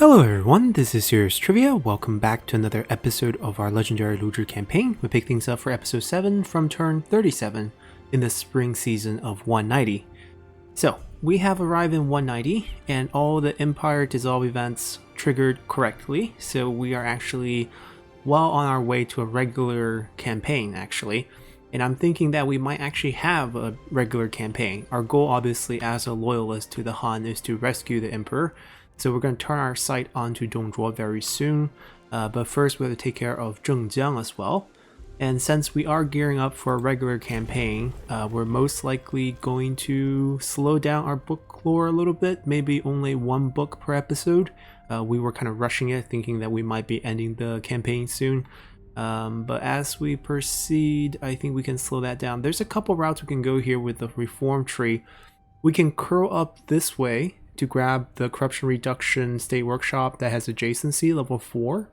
Hello everyone, this is Serious Trivia. Welcome back to another episode of our Legendary Luger campaign. We pick things up for episode 7 from turn 37 in the spring season of 190. So, we have arrived in 190 and all the Empire Dissolve events triggered correctly, so we are actually well on our way to a regular campaign actually. And I'm thinking that we might actually have a regular campaign. Our goal obviously as a loyalist to the Han is to rescue the Emperor. So we're going to turn our sight onto Dongzhuo very soon, but first we have to take care of Zhengjiang as well. And since we are gearing up for a regular campaign, we're most likely going to slow down our book lore a little bit, maybe only one book per episode. We were kind of rushing it, thinking that we might be ending the campaign soon. But as we proceed, I think we can slow that down. There's a couple routes we can go here with the reform tree. We can curl up this way to grab the corruption reduction state workshop that has adjacency level 4.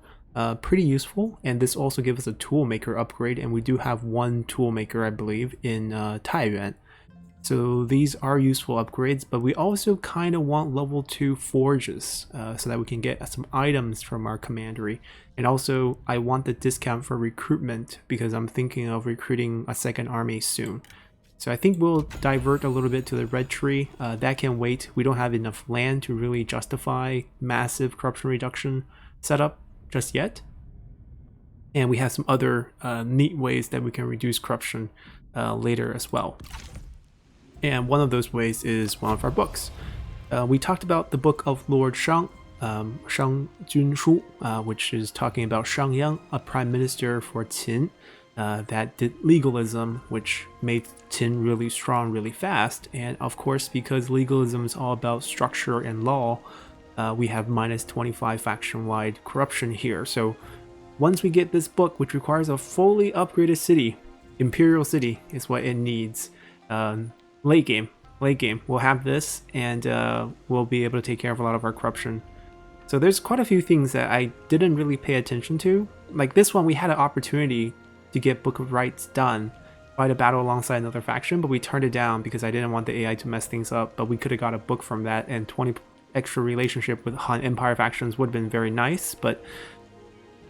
Pretty useful, and this also gives us a tool maker upgrade, and we do have one tool maker I believe in Taiyuan. So these are useful upgrades, but we also kind of want level 2 forges so that we can get some items from our commandery. And also I want the discount for recruitment because I'm thinking of recruiting a second army soon. So I think we'll divert a little bit to the red tree. That can wait. We don't have enough land to really justify massive corruption reduction setup just yet. And we have some other neat ways that we can reduce corruption later as well. And one of those ways is one of our books. We talked about the book of Lord Shang, Shang Junshu, which is talking about Shang Yang, a prime minister for Qin. That did legalism, which made Qin really strong really fast. And of course, because legalism is all about structure and law, we have minus 25 faction-wide corruption here. So once we get this book, which requires a fully upgraded city, Imperial City is what it needs. Late game, we'll have this and we'll be able to take care of a lot of our corruption. So there's quite a few things that I didn't really pay attention to. Like this one, we had an opportunity to get Book of Rights done, fight a battle alongside another faction, but we turned it down because I didn't want the AI to mess things up. But we could have got a book from that, and 20 extra relationship with Han Empire factions would have been very nice, but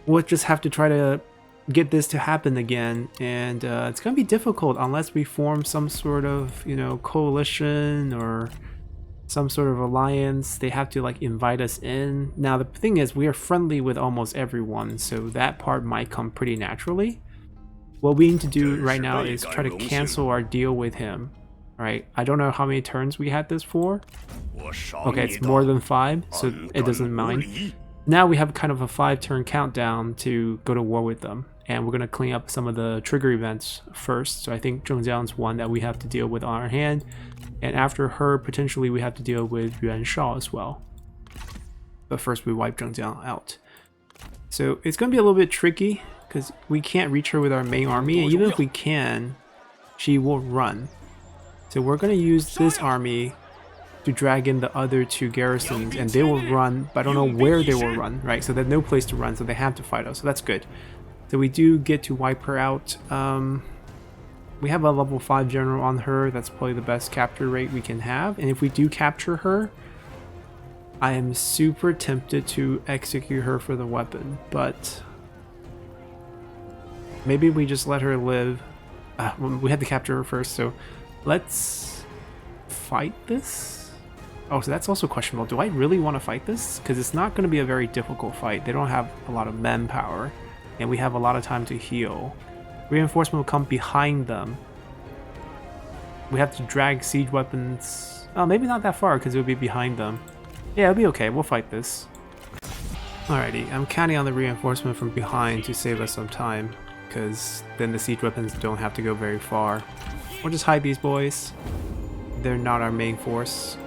we'll just have to try to get this to happen again, and it's gonna be difficult unless we form some sort of, you know, coalition or some sort of alliance. They have to like invite us in. Now the thing is, we are friendly with almost everyone, so that part might come pretty naturally. What we need to do right now is try to cancel our deal with him, right? I don't know how many turns we had this for. Okay, it's more than 5, so it doesn't mind. Now we have kind of a 5-turn countdown to go to war with them, and we're going to clean up some of the trigger events first. So I think Zhengjiang's one that we have to deal with on our hand, and after her, potentially we have to deal with Yuan Shao as well. But first we wipe Zhengjiang out. So it's going to be a little bit tricky, because we can't reach her with our main army, and even if we can, she will run. So we're going to use this army to drag in the other 2 garrisons, and they will run, but I don't know where they will run, right? So there's no place to run, so they have to fight us, so that's good. So we do get to wipe her out. We have a level 5 general on her. That's probably the best capture rate we can have, and if we do capture her, I am super tempted to execute her for the weapon, but maybe we just let her live. We had to capture her first, so let's fight this. Oh, so that's also questionable. Do I really want to fight this? Because it's not going to be a very difficult fight. They don't have a lot of manpower, and we have a lot of time to heal. Reinforcement will come behind them. We have to drag siege weapons. Oh, maybe not that far because it would be behind them. Yeah, it'll be okay. We'll fight this. Alrighty, I'm counting on the reinforcement from behind to save us some time, because then the siege weapons don't have to go very far. We'll just hide these boys. They're not our main force.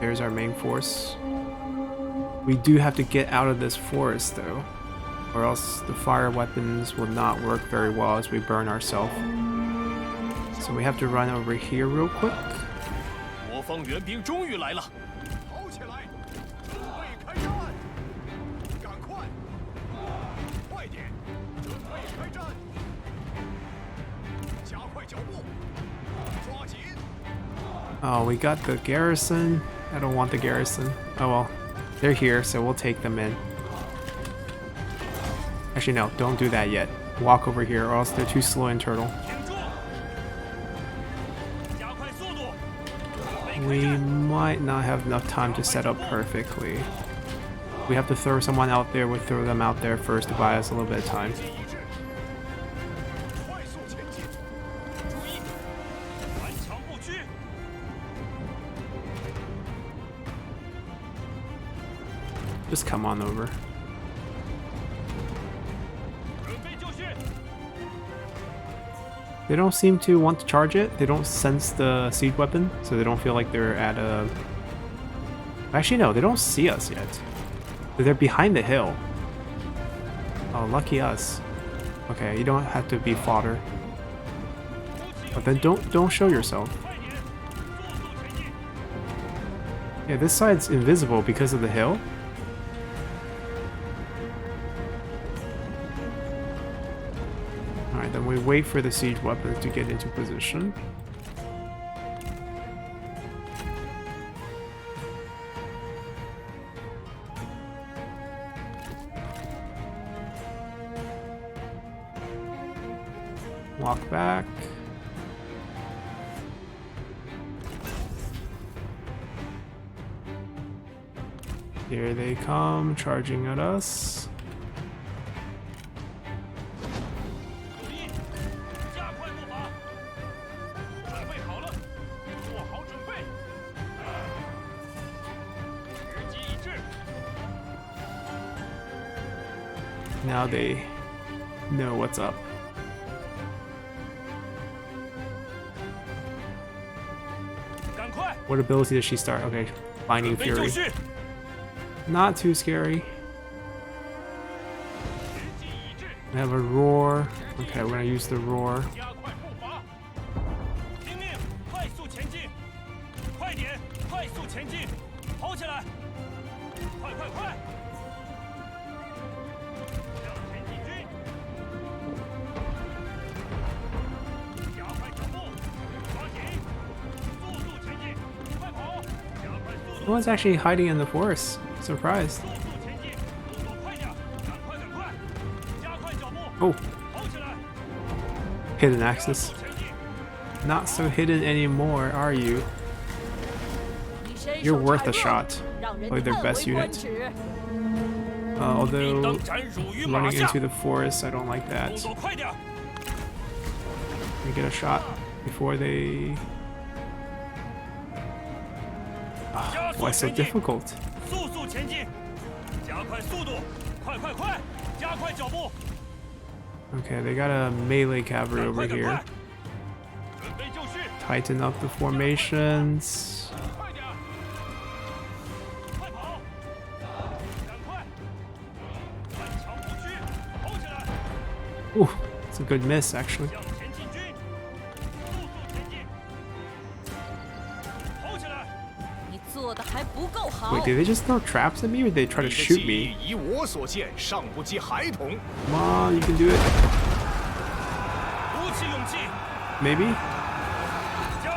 There's our main force. We do have to get out of this forest though, or else the fire weapons will not work very well as we burn ourselves. So we have to run over here real quick. Oh, we got the garrison. I don't want the garrison. Oh well. They're here, so we'll take them in. Actually, no, don't do that yet. Walk over here, or else they're too slow in turtle. We might not have enough time to set up perfectly. We have to throw someone out there, we'll throw them out there first to buy us a little bit of time. Just come on over. They don't seem to want to charge it. They don't sense the siege weapon, so they don't feel like they're at a... Actually, no, they don't see us yet. They're behind the hill. Oh, lucky us. Okay, you don't have to be fodder. But then don't show yourself. Yeah, this side's invisible because of the hill. Alright, then we wait for the siege weapons to get into position. Walk back. Here they come, charging at us. Now they know what's up. What ability does she start? Okay, Binding Fury. Not too scary. We have a roar. Okay, we're gonna use the roar. No one's actually hiding in the forest. Surprised. Oh. Hidden axis. Not so hidden anymore, are you? You're worth a shot. Play their best unit. Although running into the forest, I don't like that. Let me get a shot before they... Why so difficult? Okay, they got a melee cavalry over here. Tighten up the formations. Ooh, it's a good miss actually. Wait, did they just throw traps at me or did they try to shoot me? Come on, you can do it. Maybe?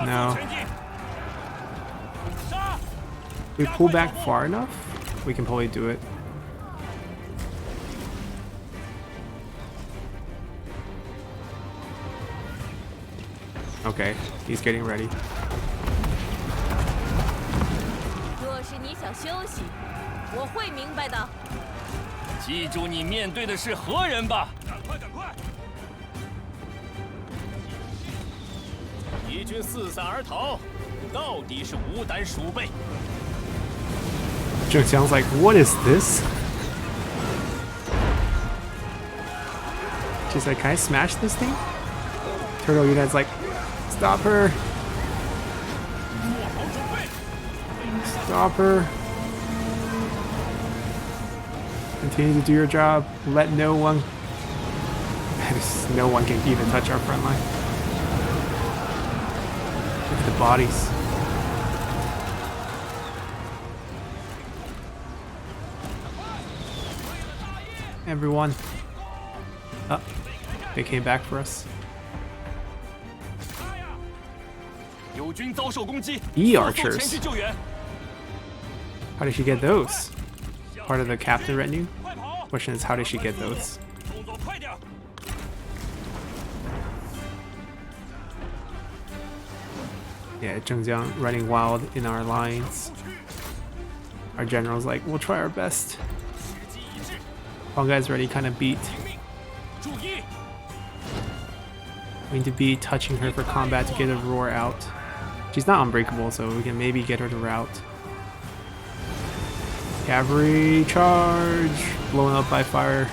No. We pull back far enough? We can probably do it. Okay, he's getting ready. Zheng Xiang's like, what is this? She's like, can I smash this thing? Turtle Unit's like, stop her. Stop her. Continue to do your job. Let no one... no one can even touch our front line. Look at the bodies. Everyone. Oh, they came back for us. E archers. How did she get those? part of the captain retinue. Question is, how did she get those? Yeah, Zhengjiang running wild in our lines. Our general's like, we'll try our best. Huang Gai's already kind of beat. We need to be touching her for combat to get a roar out. She's not unbreakable, so we can maybe get her to rout. Cavalry charge! Blown up by fire.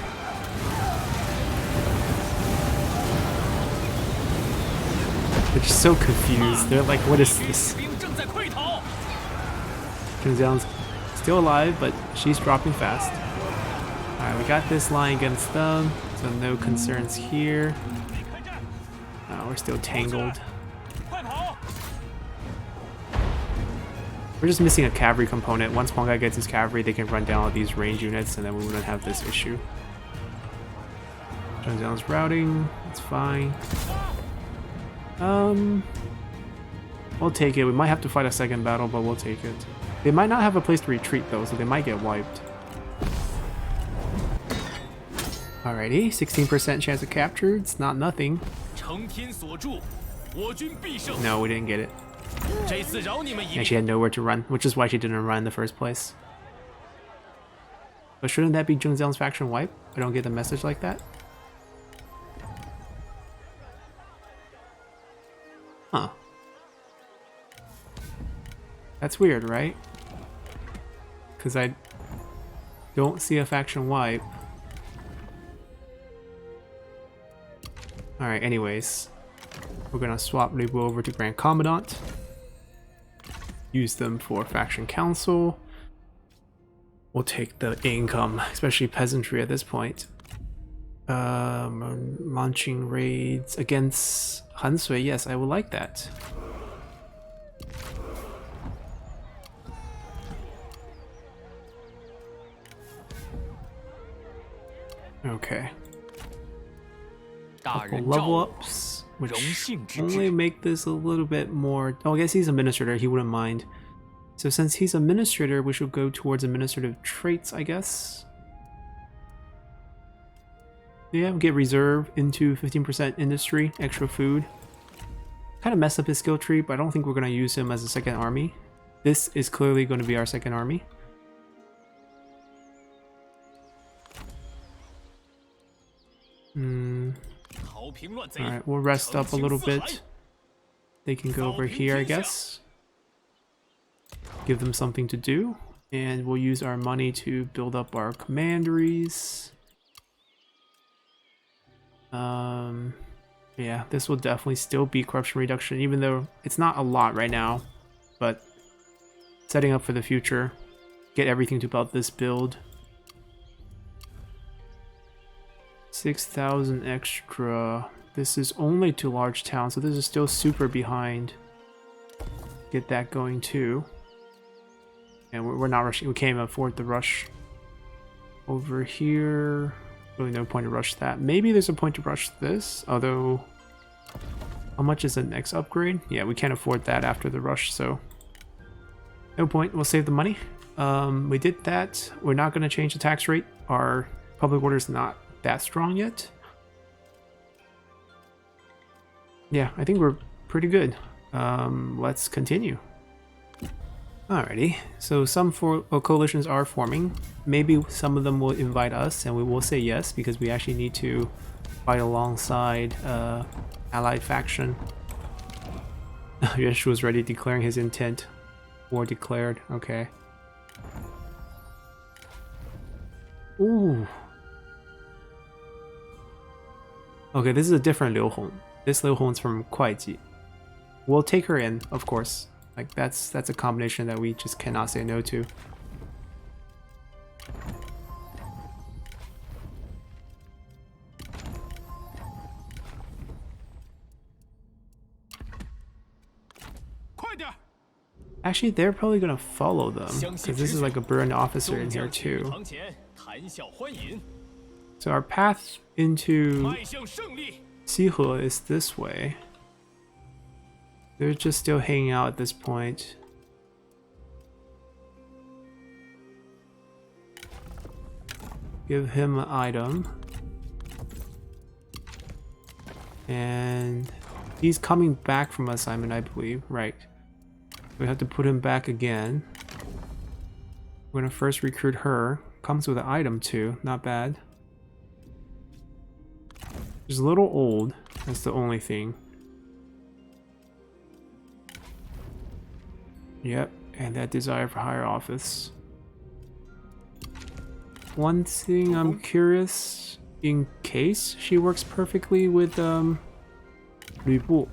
They're just so confused. They're like, what is this? Zhengjiang's still alive, but she's dropping fast. Alright, we got this line against them, so no concerns here. We're still tangled. We're just missing a cavalry component. Once Huang Gai gets his cavalry, they can run down all these range units, and then we wouldn't have this issue. Zhengjiang's routing. It's fine. We'll take it. We might have to fight a second battle, but we'll take it. They might not have a place to retreat, though, so they might get wiped. Alrighty, 16% chance of capture. It's not nothing. No, we didn't get it. And she had nowhere to run, which is why she didn't run in the first place. But shouldn't that be Zhengjiang's faction wipe? I don't get a message like that. Huh. That's weird, right? Because I don't see a faction wipe. Alright, anyways. We're gonna swap Lu Bu over to Grand Commandant. Use them for faction council. We'll take the income, especially peasantry at this point. Launching raids against Han Sui. Yes, I would like that. Okay. Couple level ups, which only make this a little bit more. Oh, I guess he's administrator. He wouldn't mind. So since he's administrator, we should go towards administrative traits, I guess. Yeah, we'll get reserve into 15% industry, extra food. Kind of mess up his skill tree, but I don't think we're going to use him as a second army. This is clearly going to be our second army. Alright, we'll rest up a little bit. They can go over here, I guess. Give them something to do. And we'll use our money to build up our commanderies. Yeah, this will definitely still be corruption reduction, even though it's not a lot right now. But setting up for the future. Get everything to about this build. 6,000 extra. This is only to large town, so this is still super behind. Get that going too. And we're not rushing. We can't even afford the rush. Over here, really no point to rush that. Maybe there's a point to rush this, although how much is the next upgrade? Yeah, we can't afford that after the rush, so no point. We'll save the money. We did that. We're not going to change the tax rate. Our public order is not that strong yet. Yeah, I think we're pretty good. Let's continue. Alrighty, so some coalitions are forming. Maybe some of them will invite us and we will say yes, because we actually need to fight alongside allied faction. Yuan Shu was ready, declaring his intent. War declared. Okay. Ooh. Okay, this is a different Liu Hong. This Liu Hong's from Kuaiji. We'll take her in, of course. Like that's a combination that we just cannot say no to. Actually, they're probably gonna follow them because this is like a burned officer in here too. So our path into Sihe is this way. They're just still hanging out at this point. Give him an item. And he's coming back from assignment, I believe. Right. We have to put him back again. We're gonna first recruit her. Comes with an item too. Not bad. She's a little old. That's the only thing. Yep. And that desire for higher office. One thing I'm curious, in case she works perfectly with Lü Bu.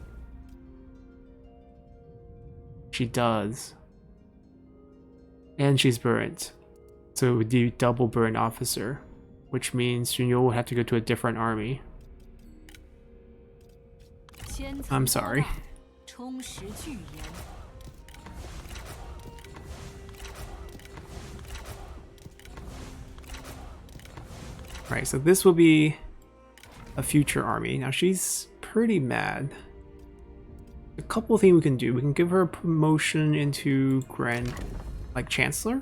She does. And she's burnt. So it would be double burnt officer, which means Junyo will have to go to a different army. I'm sorry. Right, so this will be a future army. Now she's pretty mad. A couple things we can do. We can give her a promotion into Grand, like Chancellor.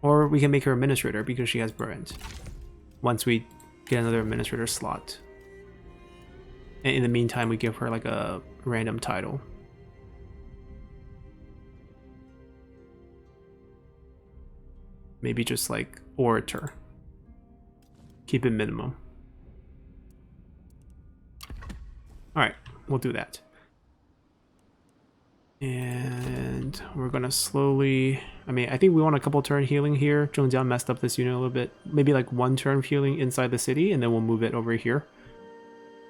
Or we can make her administrator because she has burnt. Once we get another administrator slot. And in the meantime, we give her like a random title. Maybe just like orator. Keep it minimum. Alright, we'll do that. And we're gonna slowly... I mean, I think we want a couple turn healing here. Zhongjiang messed up this unit a little bit. Maybe like one turn healing inside the city, and then we'll move it over here.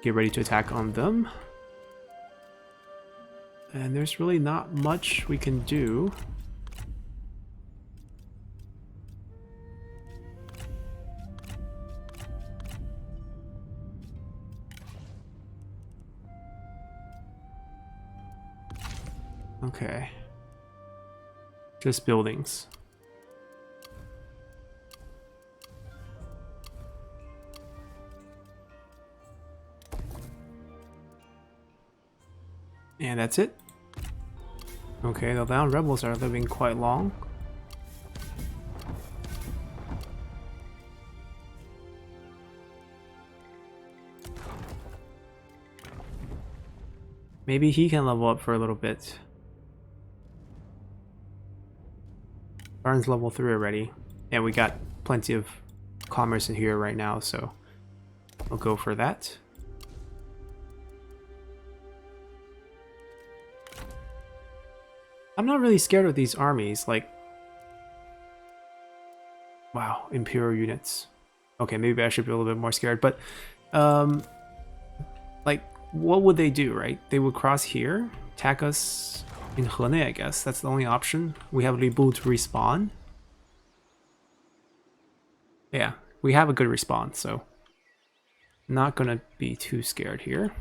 Get ready to attack on them. And there's really not much we can do. Okay. Just buildings. And that's it. Okay, the Down Rebels are living quite long. Maybe he can level up for a little bit. Barnes level 3 already. And we got plenty of commerce in here right now, so I'll go for that. I'm not really scared of these armies, like... Wow, Imperial units. Okay, maybe I should be a little bit more scared, but... like, what would they do, right? They would cross here, attack us in Hene, I guess. That's the only option. We have Lü Bu to respawn. Yeah, we have a good respawn, so... Not gonna be too scared here.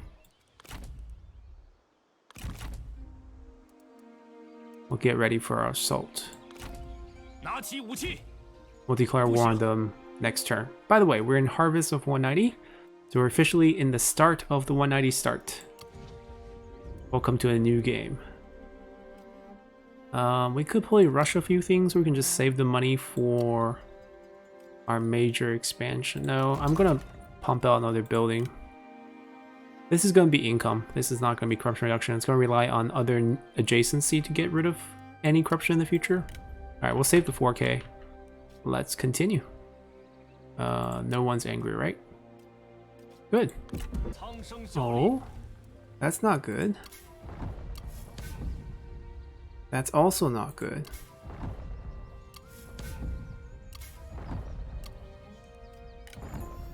We'll get ready for our assault. We'll declare war on them next turn. By the way, we're in Harvest of 190, so we're officially in the start of the 190 start. Welcome to a new game. We could probably rush a few things, or we can just save the money for our major expansion. No, I'm gonna pump out another building. This is going to be income. This is not going to be corruption reduction. It's going to rely on other adjacency to get rid of any corruption in the future. Alright, we'll save the 4K. Let's continue. No one's angry, right? Good. Oh, that's not good. That's also not good.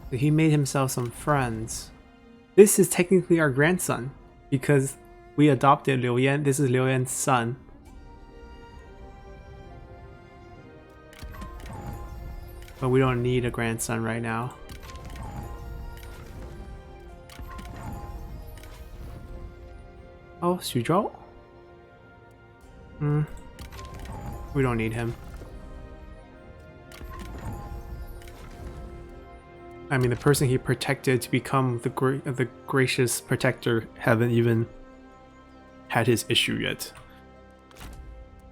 He made himself some friends. This is technically our grandson, because we adopted Liu Yan. This is Liu Yan's son. But we don't need a grandson right now. Oh, Xu Zhou? We don't need him. I mean, the person he protected to become the gracious protector haven't even had his issue yet.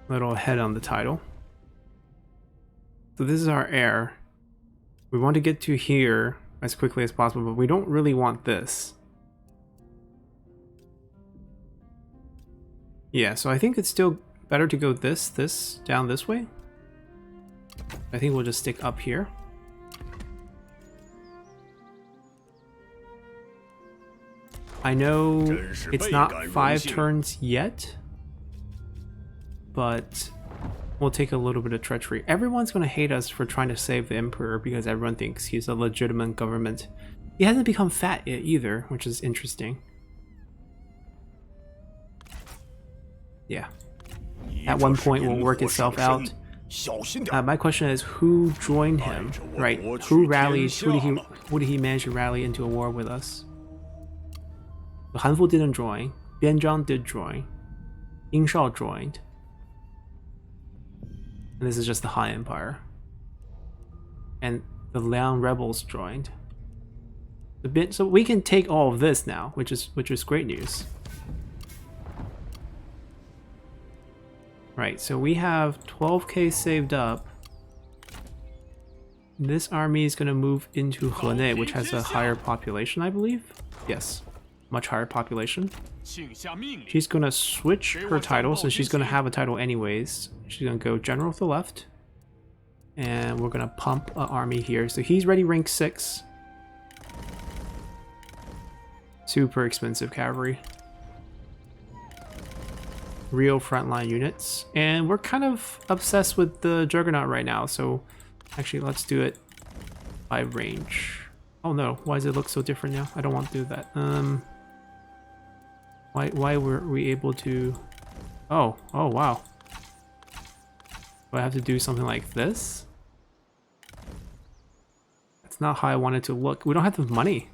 A little ahead on the title. So this is our heir. We want to get to here as quickly as possible, but we don't really want this. Yeah, so I think it's still better to go this down this way. I think we'll just stick up here. I know it's not 5 turns yet, but we'll take a little bit of treachery. Everyone's going to hate us for trying to save the Emperor because everyone thinks he's a legitimate government. He hasn't become fat yet either, which is interesting. Yeah. At one point will work itself out. My question is, who joined him, right? Who rallied, who did he manage to rally into a war with us? Han Fu didn't join, Bian Zhang did join, Ying Shao joined. And this is just the Han Empire. And the Liang rebels joined. So we can take all of this now, which is great news. Right, so we have 12k saved up. This army is going to move into Hene, which has a higher population, I believe. Yes, much higher population. She's going to switch her title, so she's going to have a title anyways. She's going to go general with the left. And we're going to pump an army here. So he's ready rank 6. Super expensive cavalry. Real frontline units. And we're kind of obsessed with the Juggernaut right now, so actually let's do it by range. Oh no, why does it look so different now? I don't want to do that. Why were we able to... Oh wow. Do I have to do something like this? That's not how I wanted it to look. We don't have the money.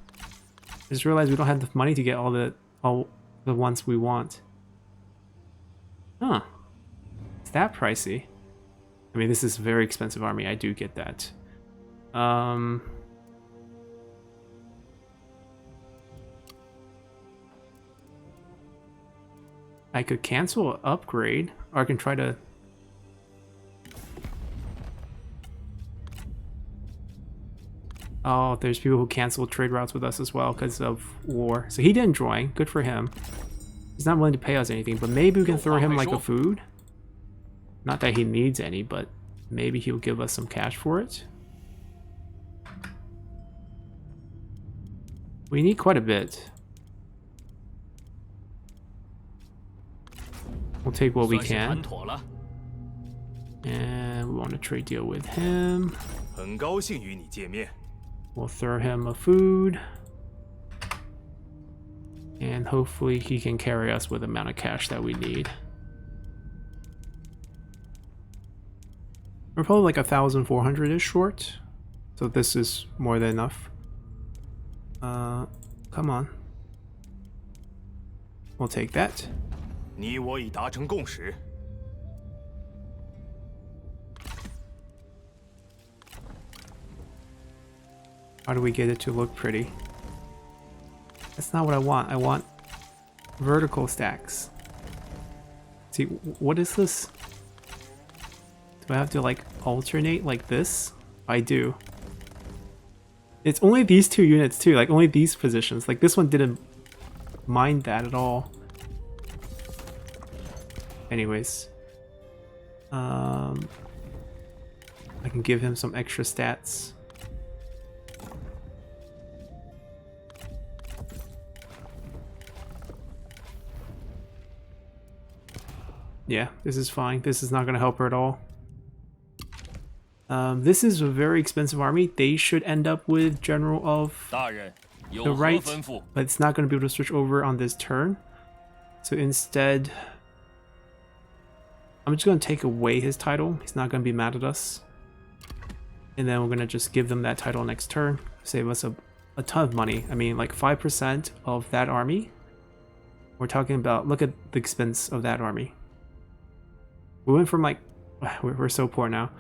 I just realized we don't have the money to get all the ones we want. Huh. It's that pricey. I mean, this is a very expensive army. I do get that. I could cancel an upgrade, or I can try to... Oh, there's people who cancel trade routes with us as well because of war. So he didn't join. Good for him. He's not willing to pay us anything, but maybe we can throw him like a food. Not that he needs any, but maybe he'll give us some cash for it. We need quite a bit. We'll take what we can. And we want a trade deal with him. We'll throw him a food. And hopefully he can carry us with the amount of cash that we need. We're probably like 1,400-ish short. So this is more than enough. Come on. We'll take that. How do we get it to look pretty? That's not what I want. I want vertical stacks. See, what is this? Do I have to like alternate like this? I do. It's only these 2 units too, like only these positions. Like this one didn't mind that at all. Anyways. I can give him some extra stats. Yeah, this is fine. This is not going to help her at all. This is a very expensive army. They should end up with General of the right, but it's not going to be able to switch over on this turn. So instead, I'm just going to take away his title. He's not going to be mad at us. And then we're going to just give them that title next turn. Save us a ton of money. I mean, like 5% of that army. We're talking about, look at the expense of that army. We went from like, we're so poor now.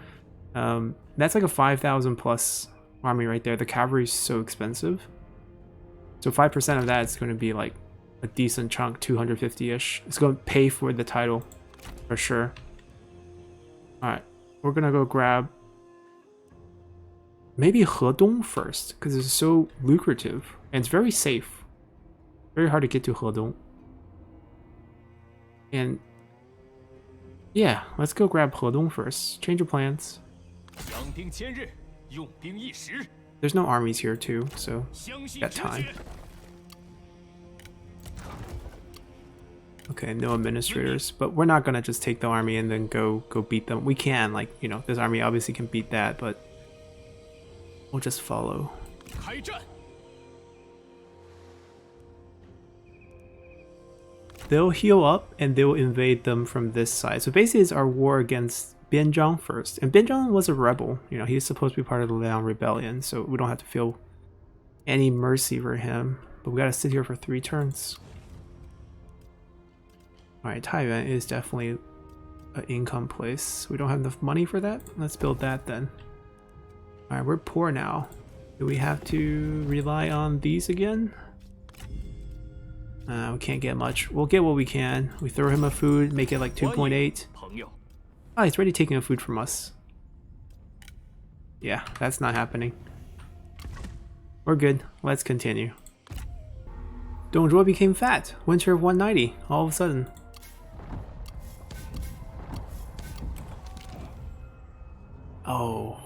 That's like a 5,000 plus army right there. The cavalry is so expensive. So 5% of that is going to be like a decent chunk, 250-ish. It's going to pay for the title for sure. Alright, we're gonna go grab maybe Hedong first, because it's so lucrative and it's very safe. Very hard to get to Hedong. And yeah, let's go grab Hedong first. Change of plans. There's no armies here too, so got time. Okay, no administrators, but we're not gonna just take the army and then go beat them. We can, like, you know, this army obviously can beat that, but we'll just follow. They'll heal up and they'll invade them from this side. So basically it's our war against Bianzhang first. And Bianzhang was a rebel. You know, he's supposed to be part of the Liang Rebellion, so we don't have to feel any mercy for him. But we gotta sit here for 3 turns. Alright, Taiyuan is definitely an income place. We don't have enough money for that? Let's build that then. Alright, we're poor now. Do we have to rely on these again? We can't get much. We'll get what we can. We throw him a food, make it like 2.8. Oh, he's already taking a food from us. Yeah, that's not happening. We're good. Let's continue. Dongzhuo became fat. Winter of 190, all of a sudden. Oh.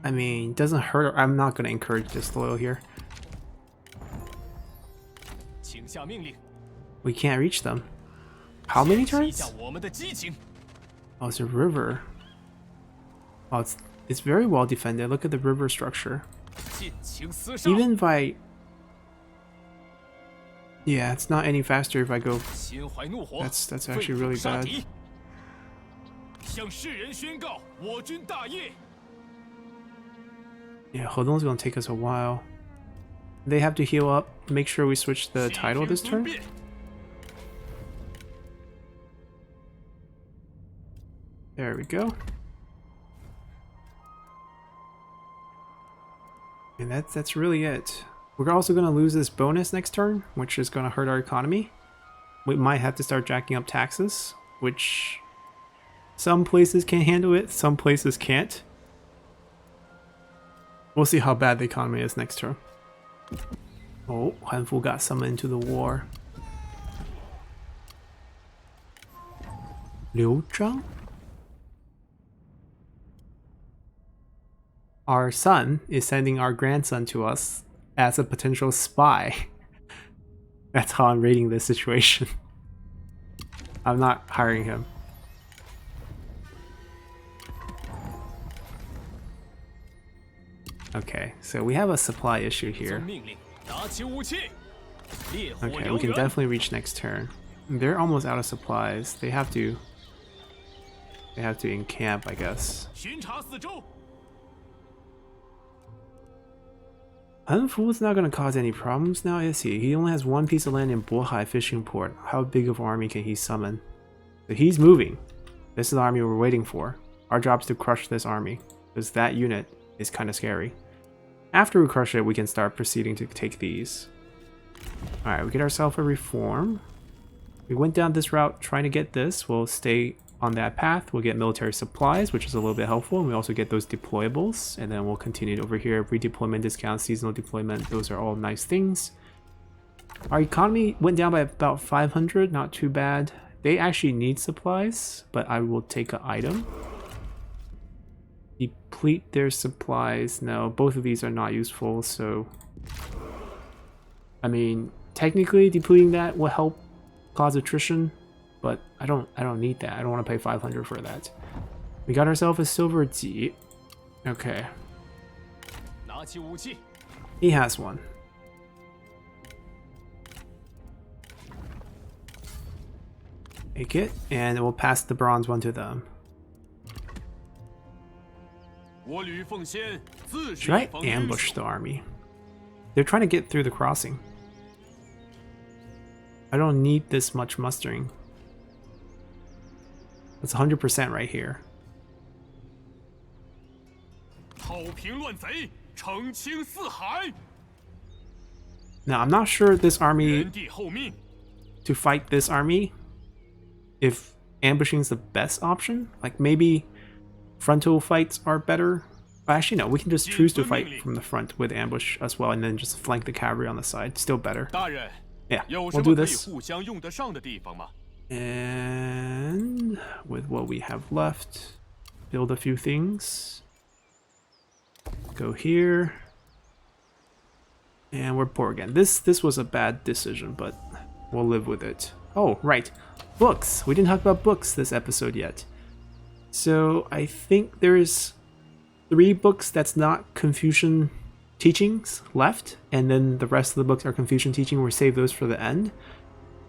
I mean, doesn't hurt. I'm not going to encourage disloyal here. We can't reach them. How many turns? Oh, it's a river. Oh, it's very well defended. Look at the river structure. Even if I... Yeah, it's not any faster if I go... That's actually really bad. Yeah, Hedong's gonna take us a while. They have to heal up. Make sure we switch the title this turn. There we go. And that's really it. We're also gonna lose this bonus next turn, which is gonna hurt our economy. We might have to start jacking up taxes, which some places can handle it, some places can't. We'll see how bad the economy is next turn. Oh, Hanfu got summoned into the war. Liu Zhang? Our son is sending our grandson to us as a potential spy. That's how I'm rating this situation. I'm not hiring him. Okay, so we have a supply issue here. Okay, we can definitely reach next turn. They're almost out of supplies. They have to encamp, I guess. Hanfu's not gonna cause any problems now, is he? He only has 1 piece of land in Bohai fishing port. How big of an army can he summon? So he's moving. This is the army we're waiting for. Our job is to crush this army, because that unit is kind of scary. After we crush it, we can start proceeding to take these. Alright, we get ourselves a reform. We went down this route trying to get this. We'll stay on that path. We'll get military supplies, which is a little bit helpful. And we also get those deployables. And then we'll continue over here. Redeployment discount, seasonal deployment. Those are all nice things. Our economy went down by about 500. Not too bad. They actually need supplies, but I will take an item. Deplete their supplies. No, both of these are not useful, so... I mean, technically depleting that will help cause attrition, but I don't need that. I don't want to pay 500 for that. We got ourselves a silver Ji. Okay. He has one. Take it, and we'll pass the bronze one to them. Should I ambush the army? They're trying to get through the crossing. I don't need this much mustering. That's 100% right here. Now, I'm not sure this army to fight this army if ambushing is the best option. Like maybe frontal fights are better. Actually, no, we can just choose to fight from the front with ambush as well, and then just flank the cavalry on the side. Still better. Yeah, we'll do this. And with what we have left, build a few things. Go here. And we're poor again. This was a bad decision, but we'll live with it. Oh, right. Books. We didn't talk about books this episode yet. So I think there's 3 books that's not Confucian teachings left, and then the rest of the books are Confucian teaching. We'll save those for the end.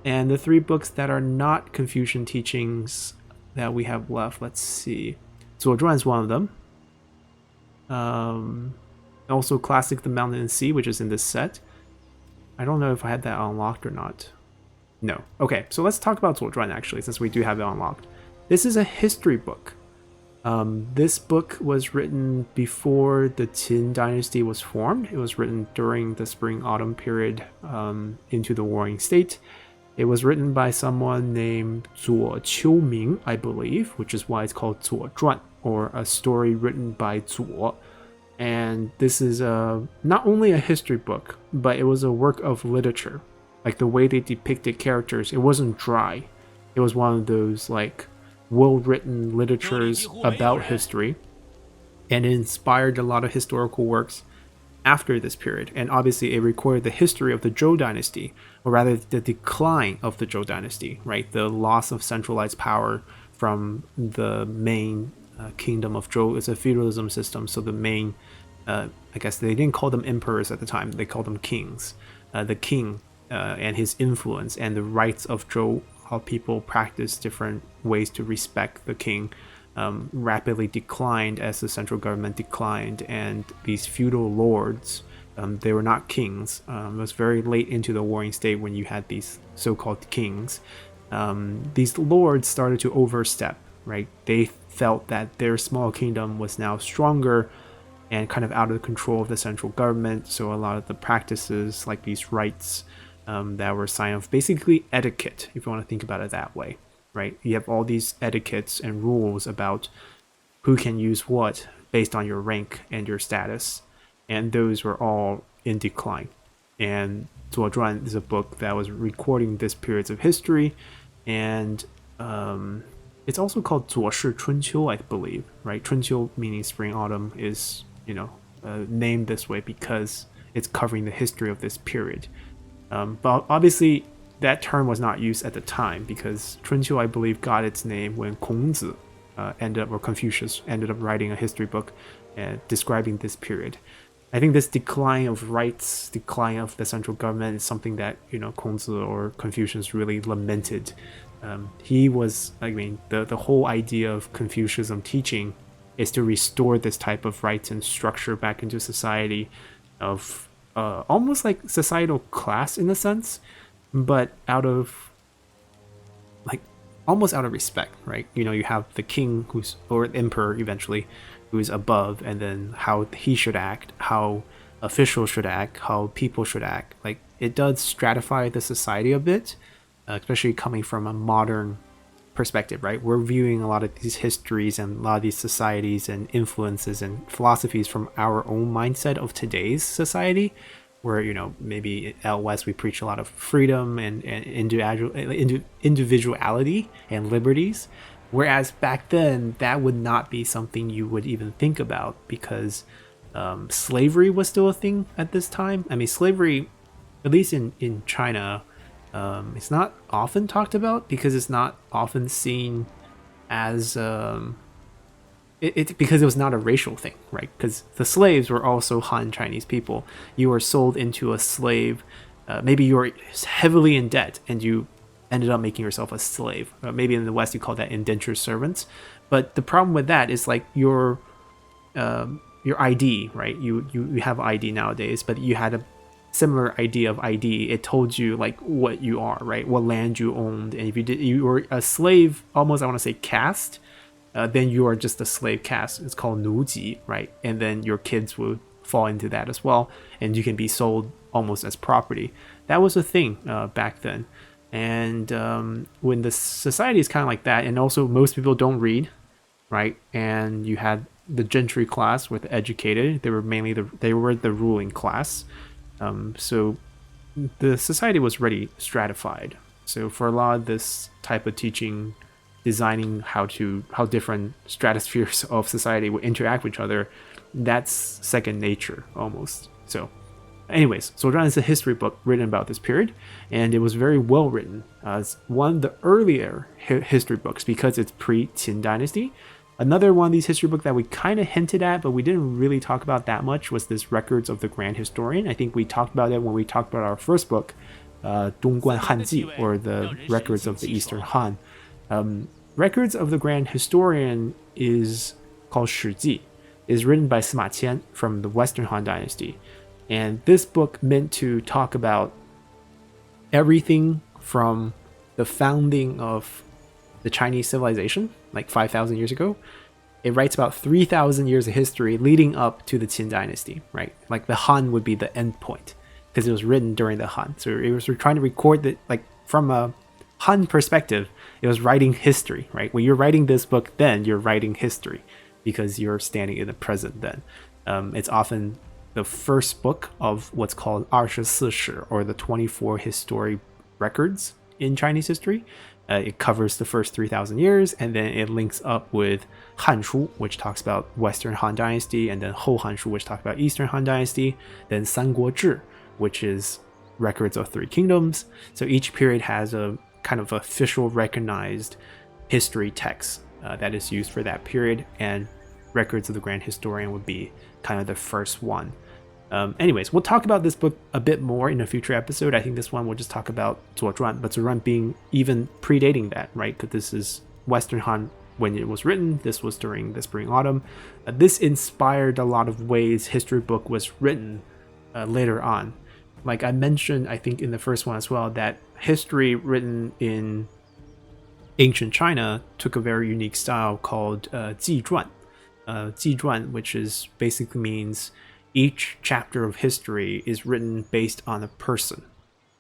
And the 3 books that are not Confucian teachings that we have left, let's see. 左传 is one of them. Also Classic The Mountain and Sea, which is in this set. I don't know if I had that unlocked or not. No. Okay, so let's talk about 左传 actually, since we do have it unlocked. This is a history book. This book was written before the Qin dynasty was formed. It was written during the spring-autumn period into the Warring State. It was written by someone named 左丘明, I believe, which is why it's called 左传, or a story written by 左. And this is not only a history book, but it was a work of literature. Like the way they depicted characters, it wasn't dry. It was one of those like well-written literatures about history, and it inspired a lot of historical works after this period. And obviously it recorded the history of the Zhou dynasty, or rather the decline of the Zhou dynasty, right? The loss of centralized power from the main kingdom of Zhou. Is a feudalism system, so the main, I guess they didn't call them emperors at the time, they called them kings. The king and his influence and the rights of Zhou, how people practice different ways to respect the king, rapidly declined as the central government declined, and these feudal lords, they were not kings. It was very late into the Warring State when you had these so-called kings. These lords started to overstep, right? They felt that their small kingdom was now stronger and kind of out of the control of the central government, so a lot of the practices, like these rights, that were a sign of basically etiquette, if you want to think about it that way, right? You have all these etiquettes and rules about who can use what based on your rank and your status, and those were all in decline. And 左传 is a book that was recording this periods of history, and it's also called 左氏春秋, I believe, right? 春秋meaning spring, autumn is, named this way because it's covering the history of this period. But obviously that term was not used at the time, because 春秋, I believe, got its name when Kongzi Confucius ended up writing a history book describing this period. I think this decline of rights, decline of the central government is something that, Kongzi or Confucius really lamented. He was, the whole idea of Confucianism teaching is to restore this type of rights and structure back into society of almost like societal class in a sense, but almost out of respect, right? You have the king or emperor eventually, who's above, and then how he should act, how officials should act, how people should act. Like, it does stratify the society a bit, especially coming from a modern perspective, right? We're viewing a lot of these histories and a lot of these societies and influences and philosophies from our own mindset of today's society, where, maybe out west we preach a lot of freedom and individuality and liberties, whereas back then that would not be something you would even think about, because slavery was still a thing at this time. I mean, slavery, at least in China, it's not often talked about because it's not often seen as because it was not a racial thing, right? Because the slaves were also Han Chinese people. You were sold into a slave. Maybe you were heavily in debt and you ended up making yourself a slave. Maybe in the West you call that indentured servants. But the problem with that is like your ID, right? You have ID nowadays, but you had a similar idea of ID. It told you like what you are, right? What land you owned, and if you were a slave, almost I want to say caste, then you are just a slave caste. It's called 奴籍, right? And then your kids will fall into that as well, and you can be sold almost as property. That was a thing back then. And when the society is kind of like that, and also most people don't read, right? And you had the gentry class with the educated. They were mainly the ruling class. So the society was already stratified. So for a lot of this type of teaching, designing how different stratospheres of society would interact with each other, that's second nature almost. So anyways, Zuozhuan is a history book written about this period, and it was very well written. It's one of the earlier history books because it's pre-Qin dynasty. Another one of these history books that we kind of hinted at, but we didn't really talk about that much, was this Records of the Grand Historian. I think we talked about it when we talked about our first book, Dongguan Hanji, or the Records of the Eastern Han. Records of the Grand Historian is called Shiji, is written by Sima Qian from the Western Han Dynasty. And this book meant to talk about everything from the founding of the Chinese civilization, like 5,000 years ago. It writes about 3,000 years of history leading up to the Qin dynasty, right? Like the Han would be the end point because it was written during the Han. So it was trying to record that, like from a Han perspective, it was writing history, right? When you're writing this book, then you're writing history because you're standing in the present then. It's often the first book of what's called 24史, or the 24 history records in Chinese history. It covers the first 3,000 years, and then it links up with Han Shu, which talks about Western Han Dynasty, and then Hou Han Shu, which talks about Eastern Han Dynasty, then San Guo Zhi, which is records of three kingdoms. So each period has a kind of official recognized history text that is used for that period, and Records of the Grand Historian would be kind of the first one. Anyways, we'll talk about this book a bit more in a future episode. I think this one we'll just talk about Zuozhuan, but Zuozhuan being even predating that, right? Because this is Western Han when it was written. This was during the spring autumn. This inspired a lot of ways history book was written later on. Like I mentioned, I think in the first one as well, that history written in ancient China took a very unique style called Jizhuan. Jizhuan, which is basically means each chapter of history is written based on a person,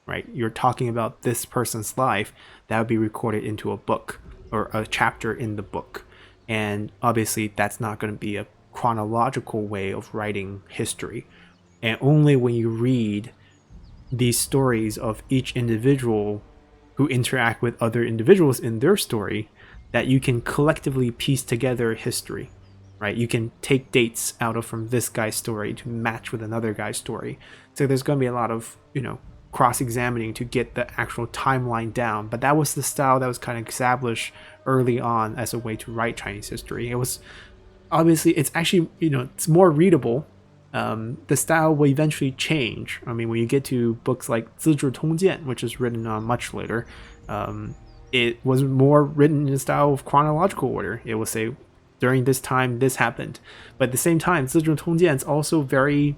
right? You're talking about this person's life, that would be recorded into a book or a chapter in the book. And obviously that's not going to be a chronological way of writing history. And only when you read these stories of each individual who interact with other individuals in their story that you can collectively piece together history. Right, you can take dates out of from this guy's story to match with another guy's story. So there's going to be a lot of, cross-examining to get the actual timeline down. But that was the style that was kind of established early on as a way to write Chinese history. It was obviously, it's actually, it's more readable. The style will eventually change. I mean, when you get to books like Zizhi Tongjian, which is written much later, it was more written in the style of chronological order. It will say, during this time, this happened. But at the same time, Zizhi Tongjian is also very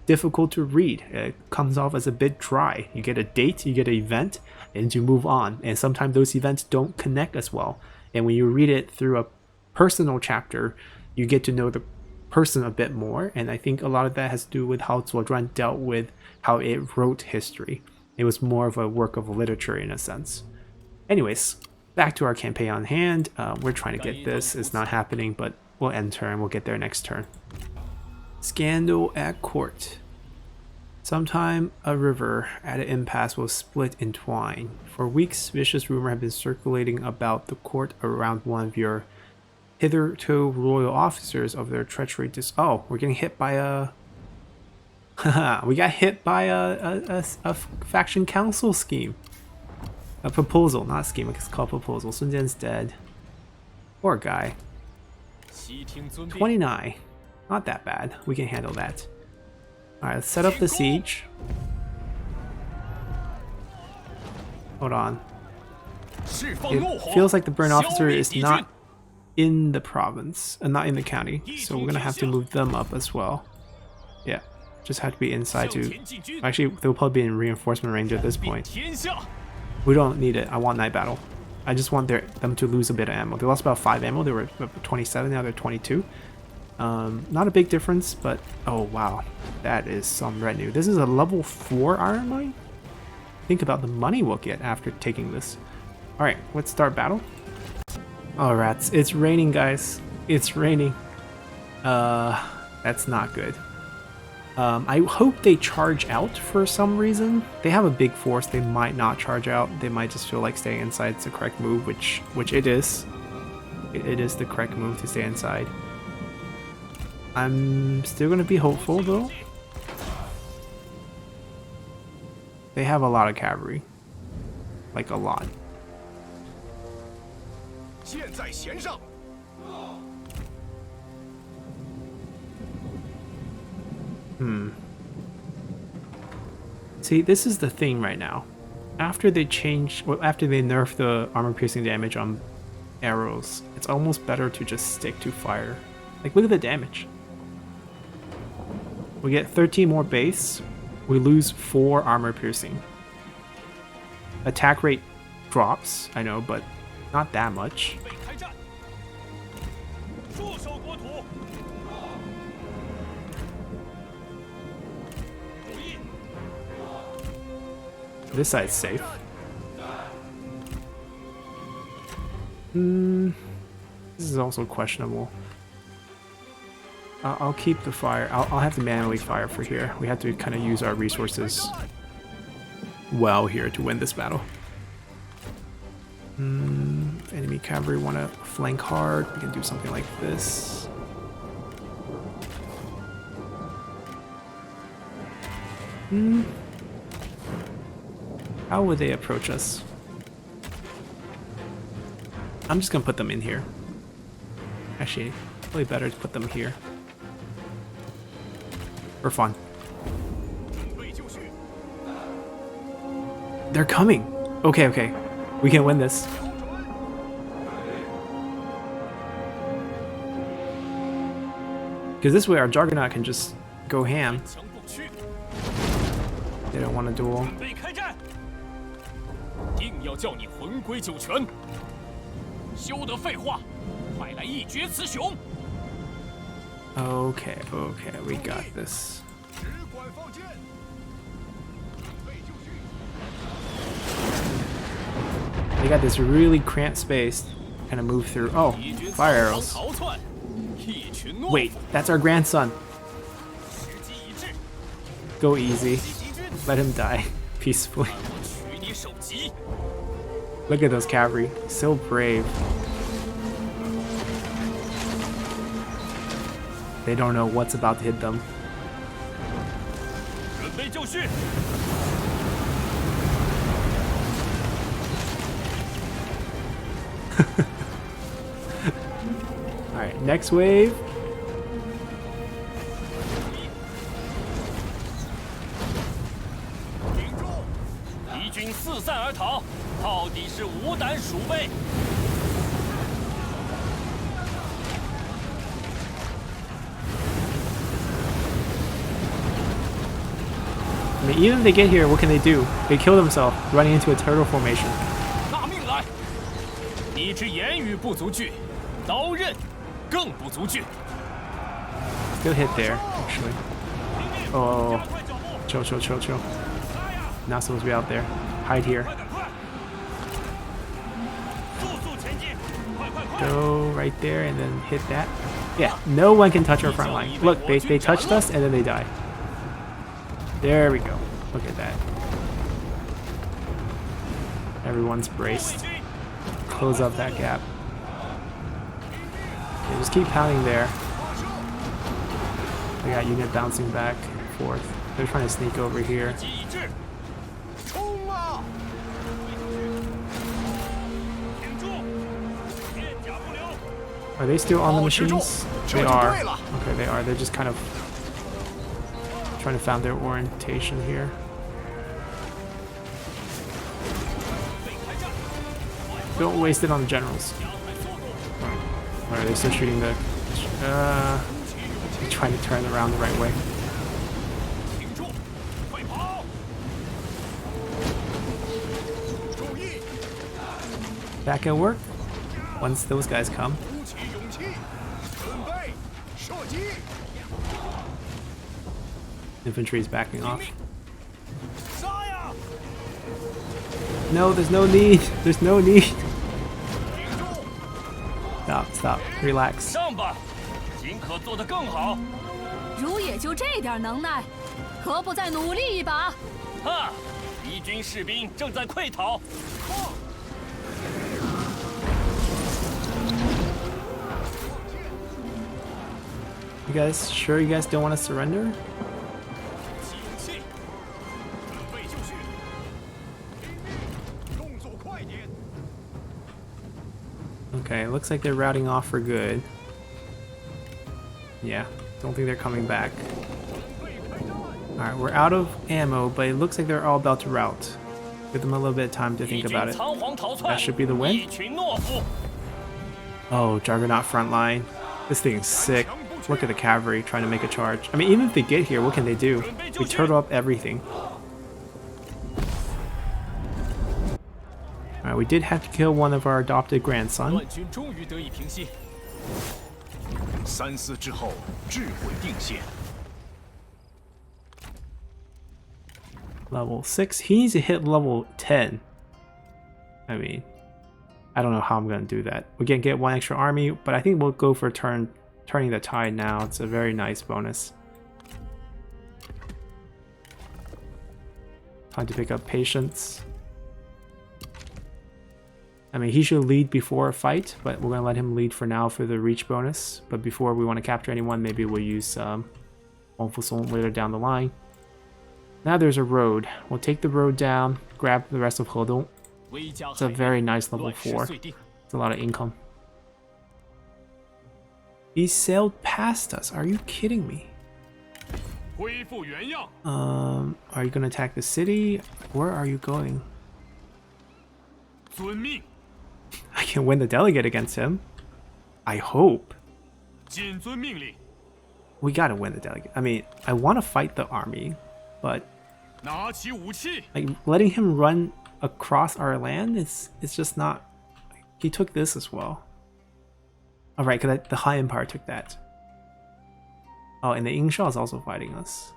difficult to read. It comes off as a bit dry. You get a date, you get an event, and you move on. And sometimes those events don't connect as well. And when you read it through a personal chapter, you get to know the person a bit more. And I think a lot of that has to do with how Zuozhuan dealt with how it wrote history. It was more of a work of literature in a sense. Anyways, back to our campaign on hand. We're trying to get this. It's not happening, but we'll end turn. We'll get there next turn. Scandal at court. Sometime a river at an impasse will split in twine. For weeks, vicious rumor had been circulating about the court around one of your hitherto royal officers of their treachery. Oh, we're getting hit by a... we got hit by a faction council scheme. A proposal, not a scheme, it's called proposal. Sun Jian's dead. Poor guy. 29. Not that bad. We can handle that. Alright, let's set up the siege. Hold on. It feels like the burn officer is not in the province, and not in the county. So we're gonna have to move them up as well. Yeah, just have to be inside to... Actually, they'll probably be in reinforcement range at this point. We don't need it. I want Night Battle. I just want them to lose a bit of ammo. They lost about 5 ammo. They were 27, now they're 22. Not a big difference, but oh wow. That is some retinue. This is a level 4 iron mine? think about the money we'll get after taking this. Alright, let's start battle. Oh rats, it's raining guys. It's raining. That's not good. I hope they charge out for some reason. They have a big force, they might not charge out. They might just feel like staying inside is the correct move, which it is. It is the correct move to stay inside. I'm still gonna be hopeful though. They have a lot of cavalry. Like a lot. See, this is the thing right now. After they after they nerf the armor piercing damage on arrows, it's almost better to just stick to fire. Like, look at the damage. We get 13 more base, we lose 4 armor piercing. Attack rate drops, I know, but not that much. This side's safe. This is also questionable. I'll keep the fire. I'll have to manually fire for here. We have to kind of use our resources well here to win this battle. If enemy cavalry want to flank hard, we can do something like this. How would they approach us? I'm just gonna put them in here. Actually, probably better to put them here. For fun. They're coming! Okay, okay. We can win this. Because this way our Juggernaut can just go ham. They don't want to duel. Okay, okay, we got this. They got this really cramped space, kind of move through. Oh, fire arrows. Wait, that's our grandson. Go easy. Let him die peacefully. Look at those cavalry, so brave. They don't know what's about to hit them. Alright, next wave. I mean, even if they get here, what can they do? They kill themselves, running into a turtle formation. Still hit there, actually. Oh, chill, chill, chill, chill. Not supposed to be out there. Hide here. Go right there and then hit that. Yeah, no one can touch our front line. Look, they touched us and then they die. There we go. Look at that. Everyone's braced. Close up that gap. Okay, just keep pounding there. We got unit bouncing back and forth. They're trying to sneak over here. Are they still on the machines? They are. Okay, they are. They're just kind of trying to find their orientation here. Don't waste it on the generals. Alright, they're still shooting the... they're trying to turn around the right way. Back at work once those guys come. Infantry is backing off. No, there's no need. There's no need. Stop, stop. Relax. 上吧，尽可做得更好。如也就这点能耐，何不再努力一把？哈，敌军士兵正在溃逃。You guys sure you guys don't want to surrender? Okay, looks like they're routing off for good. Yeah, don't think they're coming back. Alright, we're out of ammo, but it looks like they're all about to rout. Give them a little bit of time to think about it. That should be the win. Oh, Juggernaut front line. This thing's sick. Look at the cavalry trying to make a charge. I mean, even if they get here, what can they do? We turtle up everything. Alright, we did have to kill one of our adopted grandson. Level 6. He needs to hit level 10. I mean, I don't know how I'm going to do that. We can get one extra army, but I think we'll go for turning the tide now. It's a very nice bonus. Time to pick up patience. I mean, he should lead before a fight, but we're going to let him lead for now for the reach bonus. But before we want to capture anyone, maybe we'll use Onfusong later down the line. Now there's a road. We'll take the road down, grab the rest of Hedong. It's a very nice level 4. It's a lot of income. He sailed past us. Are you kidding me? Are you gonna attack the city? Where are you going? I can win the delegate against him. I hope. We gotta win the delegate. I mean, I want to fight the army, but like letting him run across our land is just not. He took this as well. All right, because the High Empire took that. Oh, and the Yingsha is also fighting us.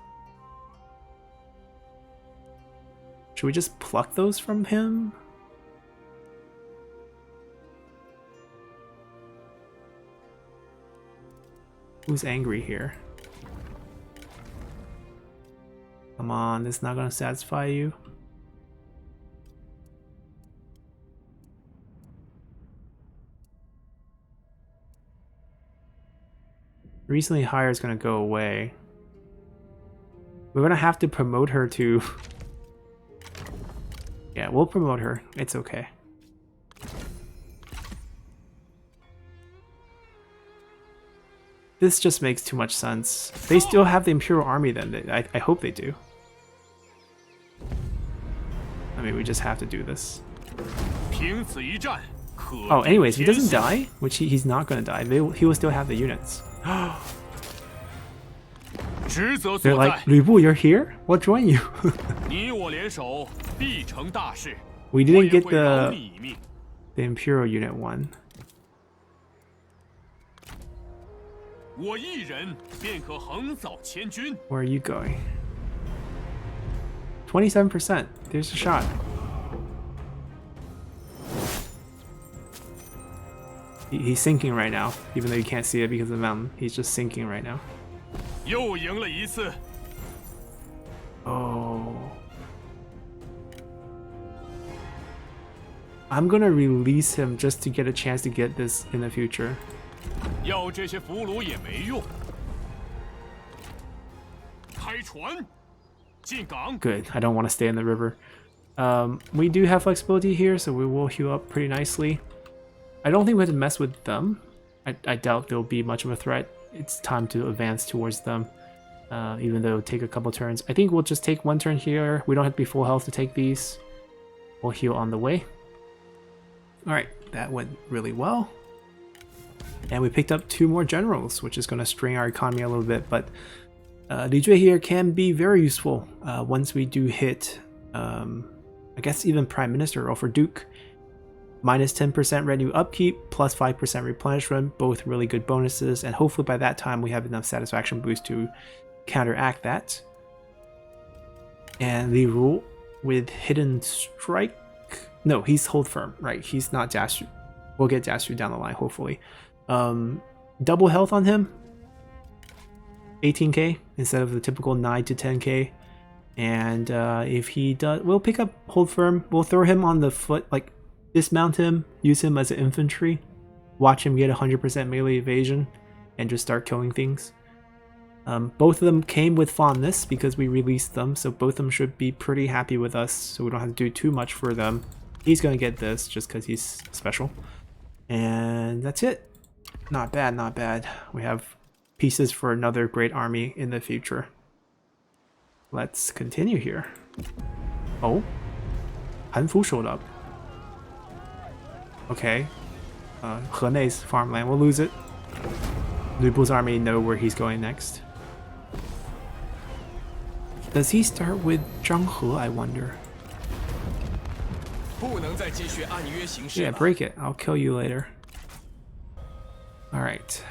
Should we just pluck those from him? Who's angry here? Come on, this is not gonna satisfy you. Recently hire is gonna go away. We're gonna have to promote her to... Yeah, we'll promote her. It's okay. This just makes too much sense. They still have the Imperial Army then. I hope they do. I mean, we just have to do this. Oh, anyways, if he doesn't die, which he's not gonna die, he will still have the units. They're like, Lu Bu, you're here? We'll join you. We didn't get the Imperial Unit 1. Where are you going? 27%. There's a shot. He's sinking right now, even though you can't see it because of the mountain. He's just sinking right now. Oh. I'm gonna release him just to get a chance to get this in the future. Good, I don't want to stay in the river. We do have flexibility here, so we will heal up pretty nicely. I don't think we have to mess with them. I doubt they'll be much of a threat. It's time to advance towards them, even though it'll take a couple turns. I think we'll just take one turn here. We don't have to be full health to take these. We'll heal on the way. Alright, that went really well. And we picked up 2 more generals, which is going to strain our economy a little bit, but Li Jue here can be very useful once we do hit, I guess even Prime Minister or for Duke. Minus 10% revenue upkeep, plus 5% replenishment, both really good bonuses, and hopefully by that time we have enough satisfaction boost to counteract that. And Li Ru with Hidden Strike. No, he's hold firm, right? He's not Jashu. We'll get Jashu down the line, hopefully. Double health on him. 18k instead of the typical 9 to 10k. And if he does, we'll pick up hold firm. We'll throw him on the foot, like dismount him, use him as an infantry, watch him get 100% melee evasion, and just start killing things. Both of them came with fondness because we released them, so both of them should be pretty happy with us, so we don't have to do too much for them. He's gonna get this just because he's special. And that's it. Not bad, not bad. We have pieces for another great army in the future. Let's continue here. Oh, Han Fu showed up. Okay. He Nei's farmland, we'll lose it. Lu Bu's army know where he's going next. Does he start with Zhang He, I wonder? Yeah, break it. I'll kill you later. Alright.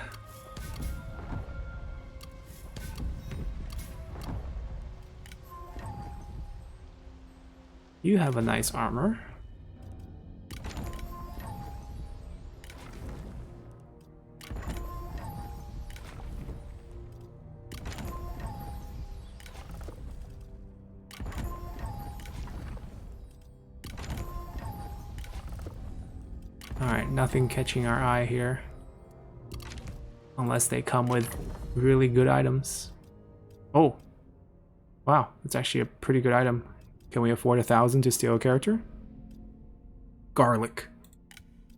You have a nice armor. Alright, nothing catching our eye here. Unless they come with really good items. Oh. Wow, that's actually a pretty good item. Can we afford 1,000 to steal a character? Garlic.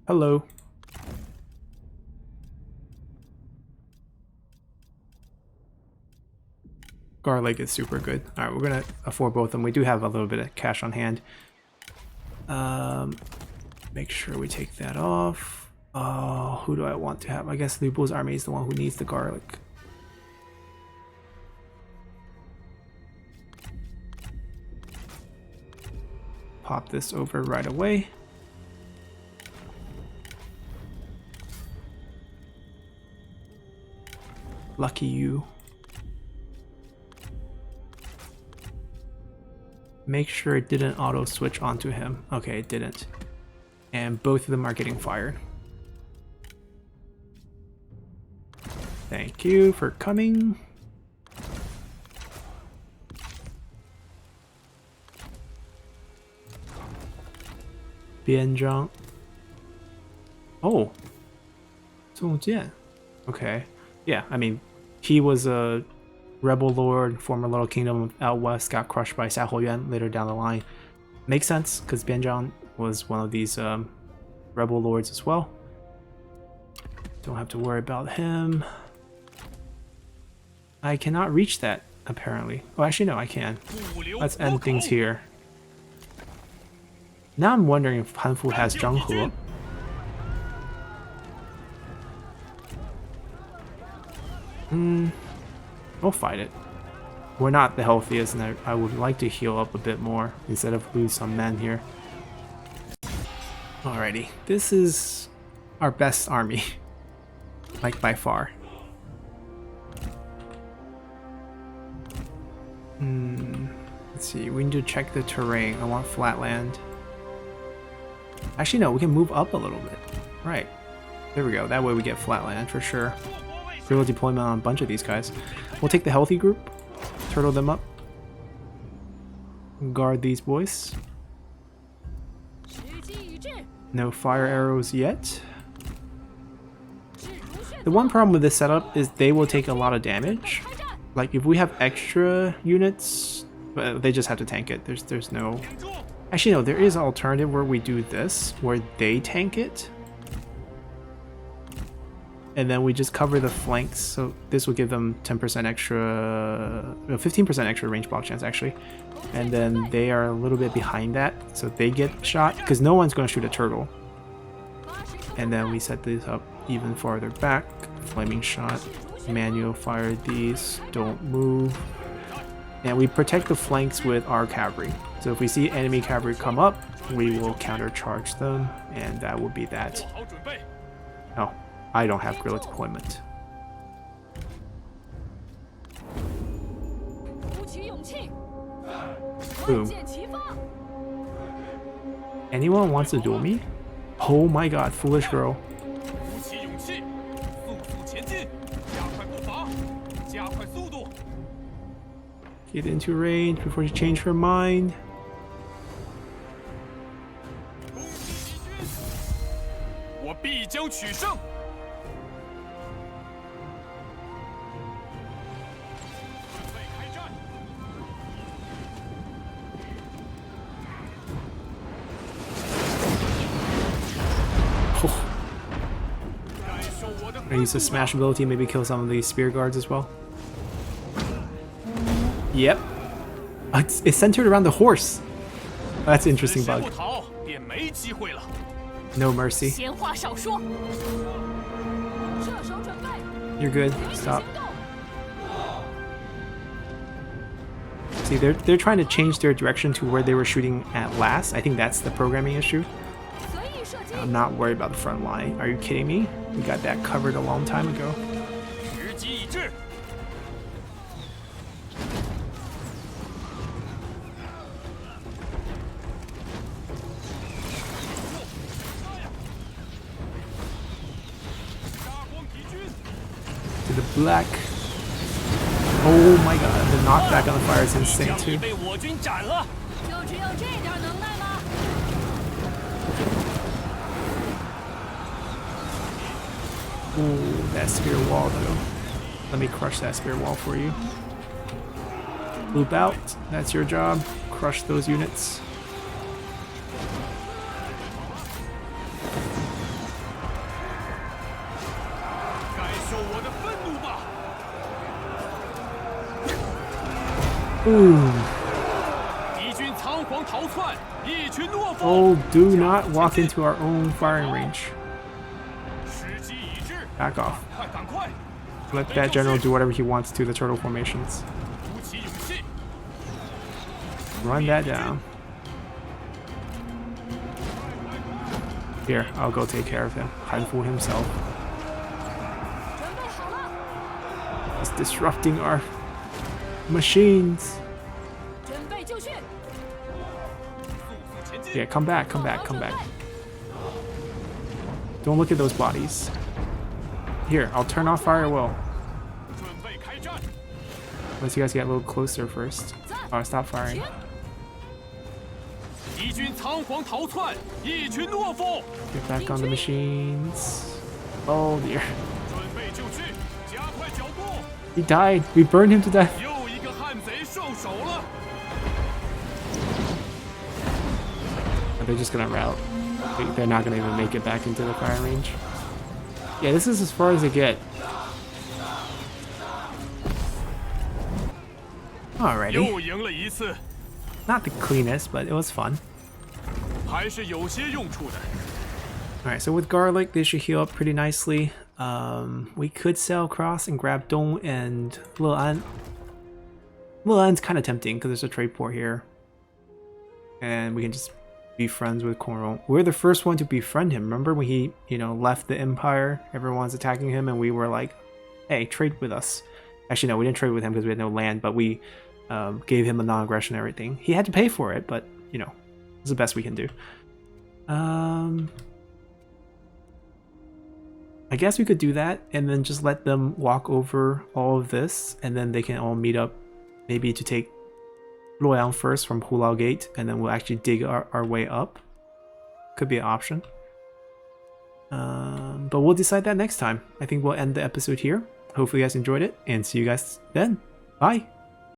Hello. Garlic is super good. Alright, we're gonna afford both of them. We do have a little bit of cash on hand. Make sure we take that off. Oh, who do I want to have? I guess Lu Bu's army is the one who needs the garlic. Pop this over right away. Lucky you. Make sure it didn't auto switch onto him. Okay, it didn't. And both of them are getting fired. Thank you for coming. Bianzhang. Oh. 中剑. Okay. Yeah, I mean, he was a rebel lord, former little kingdom out west, got crushed by Xiahou Yuan later down the line. Makes sense, because Bianzhang was one of these rebel lords as well. Don't have to worry about him. I cannot reach that, apparently. Oh, actually, no, I can. Let's end things here. Now I'm wondering if Han Fu has Zhang He. We'll fight it. We're not the healthiest, and I would like to heal up a bit more instead of lose some men here. Alrighty, this is our best army, like by far. Let's see, we need to check the terrain. I want flat land. Actually, no, we can move up a little bit. Right, there we go. That way we get flat land for sure. Guerrilla deployment on a bunch of these guys. We'll take the healthy group, turtle them up, guard these boys. No fire arrows yet. The one problem with this setup is they will take a lot of damage. Like if we have extra units, they just have to tank it. There's no... Actually no, there is an alternative where we do this, where they tank it. And then we just cover the flanks, so this will give them 10% extra, 15% extra range block chance actually. And then they are a little bit behind that, so they get shot, because no one's going to shoot a turtle. And then we set this up even farther back, flaming shot, manual fire these, don't move. And we protect the flanks with our cavalry. So if we see enemy cavalry come up, we will countercharge them, and that will be that. Oh. I don't have guerrilla deployment. Boom. Anyone wants to duel me? Oh my god, foolish girl. 鼓起勇气，速速前进，加快步伐，加快速度。 Get into range before she changed her mind. 攻击敌军，我必将取胜。 I use the smash ability, maybe kill some of these spear guards as well. Yep. It's centered around the horse. That's an interesting bug. No mercy. 闲话少说，射手准备， You're good. Stop. See, they're trying to change their direction to where they were shooting at last. I think that's the programming issue. 随意射击， I'm not worried about the front line. Are you kidding me? We got that covered a long time ago. 时机已至。 To the black. Oh my god, the knockback on the fire is insane 将你 too. 被我军斩了。 就只有这点能耐吗？ Ooh, that spear wall though. Let me crush that spear wall for you. Loop out. That's your job. Crush those units. 感受我的愤怒吧！ Ooh. 敌军仓皇逃窜，一群懦夫。 Oh, do not walk into our own firing range. 时机已至， Back off. 快赶快！ Let that general do whatever he wants to the turtle formations. 鼓起勇气， Run that down. Here, I'll go take care of him. Hanfu himself. 准备好了， He's disrupting our machines. 准备就绪， 速速前进。 Yeah, come back, come back, come back. Don't look at those bodies. Here, I'll turn off fire will. 准备开战， Let's you guys get a little closer first. Oh, stop firing. 敌军仓皇逃窜，一群懦夫。 Get back on the machines. Oh dear. 准备就绪，加快脚步。 He died. We burned him to death. 又一个汉贼受手了。 They're just gonna rout. They're not gonna even make it back into the fire range. Yeah, this is as far as they get. Alrighty. 又赢了一次， Not the cleanest, but it was fun. 还是有些用处的。 Alright, so with garlic, they should heal up pretty nicely. We could sell across and grab Dong and Lilan. Lilan's kind of tempting because there's a trade port here. And we can just be friends with Kongron. We're the first one to befriend him. Remember when he, left the Empire? Everyone's attacking him and we were like, hey, trade with us. Actually, no, we didn't trade with him because we had no land, but we gave him a non-aggression and everything. He had to pay for it, but, it's the best we can do. I guess we could do that and then just let them walk over all of this and then they can all meet up maybe to take Luoyang first from Hulao Gate and then we'll actually dig our way up. Could be an option. But we'll decide that next time. I think we'll end the episode here. Hopefully you guys enjoyed it and see you guys then. Bye!